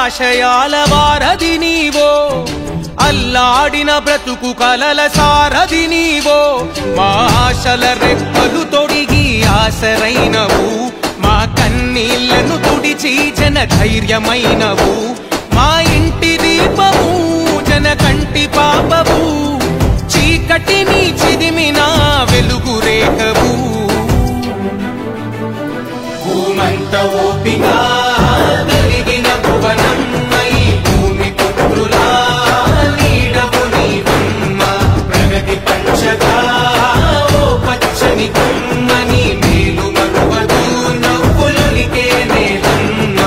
ఆశయాల వారధి నీవో, అల్లాడిన బ్రతుకు కలల సారథి నీవో, మా ఆశల రెక్కలు తొడిగి ఆసరైనవు, మా కన్నీళ్లను తుడిచి జన ధైర్యమైనవు, మా ఇంటి దీపము జన కంటి పాపవు, చీకటిని చిదిమిన వెలుగు రేఖవు. భూమంత ఓపిగా కలిగిన భువనమ్మై భూమి పుత్రులా నీడవు నీవమ్మ, ప్రగతి పంచగా ఓ పచ్చని కొమ్మని మేలు మరువదు నవ్వులొలికే నేలమ్మ.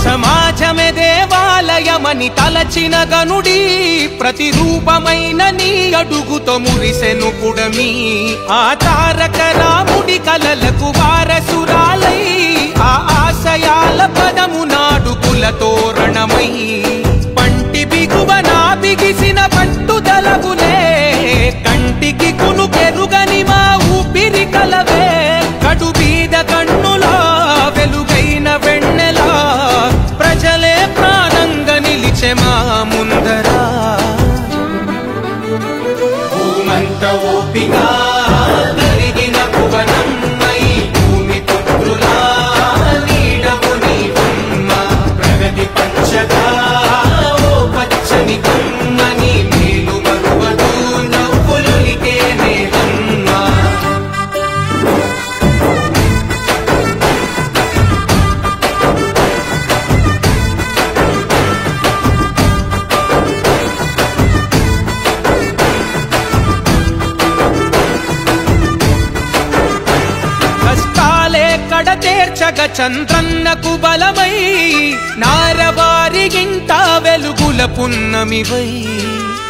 సమాజమే దేవాలయమని తలచిన గనుడి, ప్రతిరూపమైన నీ అడుగుతో మురిసెను పుడమి, ఆ తారక రాముడి కలలకు వారసురాలై, ఆ ఆశయాల పదము నాడుకుల తోరణమై, పంటి బిగువన బిగిసిన పట్టుదలవులే, కంటికి కునుకెరుగని మా ఊపిరి కలవే, కడు బీద కన్నులా వెలుగైన వెన్నెలా, ప్రజలే ప్రాణంగా నిలిచె మా ముందరా. భూమంత ఓపిగా కలిగిన భువనమ్మై భూమి పుత్రులా నీడవు నీవమ్మ, ప్రగతి పంచగా ఓ పచ్చని కొమ్మని మేలు మరువదు నవ్వులొలికే నేలమ్మ. కడతేర్చగ చంద్రన్నకు బలమై, నారవారిగింట వెలుగుల పున్నమివై,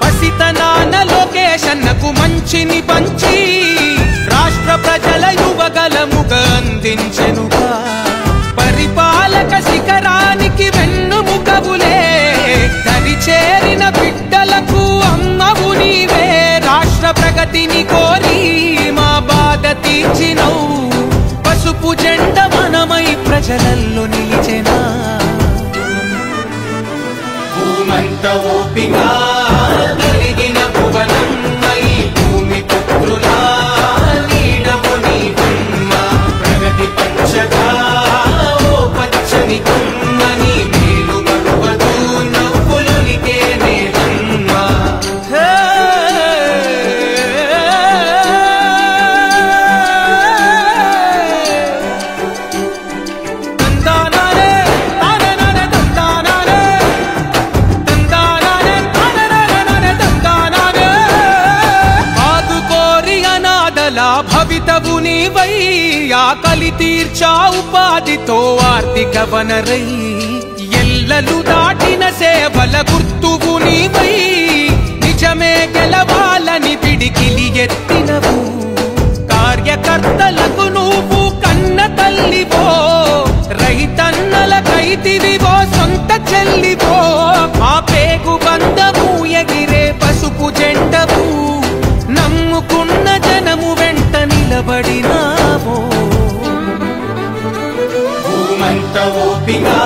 పసితనాన లోకేశన్నకు మంచిని పంచి, రాష్ట్ర ప్రజల యువగలముగా అందించెనుగా, పరిపాలక శిఖరానికి వెన్నుముకవులే, దరిచేరిన బిడ్డలకు అమ్మవు నీవే, రాష్ట్ర ప్రగతిని కోరి మా బాధ తీర్చినవు, పసుపు జెండ మనమై ప్రజలల్లో నిలిచెనా. భూమంత ఓపిగా కలిగిన భువనమ్మై భూమి పుత్రులా నీడవు నీవమ్మ, ప్రగతి పంచగా ఓ పచ్చని కొమ్మని మేలు మరువదు నవ్వులొలికే నేలమ్మ. భవితవు నీవై, ఆకలి తీర్చా ఉపాధితో ఆర్థిక వనరై, ఎల్లలు దాటిన సేవల గుర్తువు నీవై, నిజమే గెలవాలని పిడికిలి ఎత్తినవు, కార్యకర్తలకు నువ్వు కన్న తల్లివో, రైతన్నల కైతివివో సొంత చెల్లివో, ఆ పేగు బంధము ఎగిరే పసుపు జెండవు, నమ్ముకున్న జనము వెంట నిలబడినావో. భూమంత ఓపిగా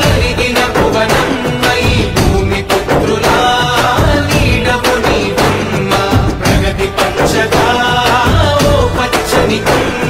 కలిగిన భువనమ్మై భూమి పుత్రులా నీడవు నీవమ్మ, ప్రగతి పంచగా ఓ పచ్చని కొమ్మ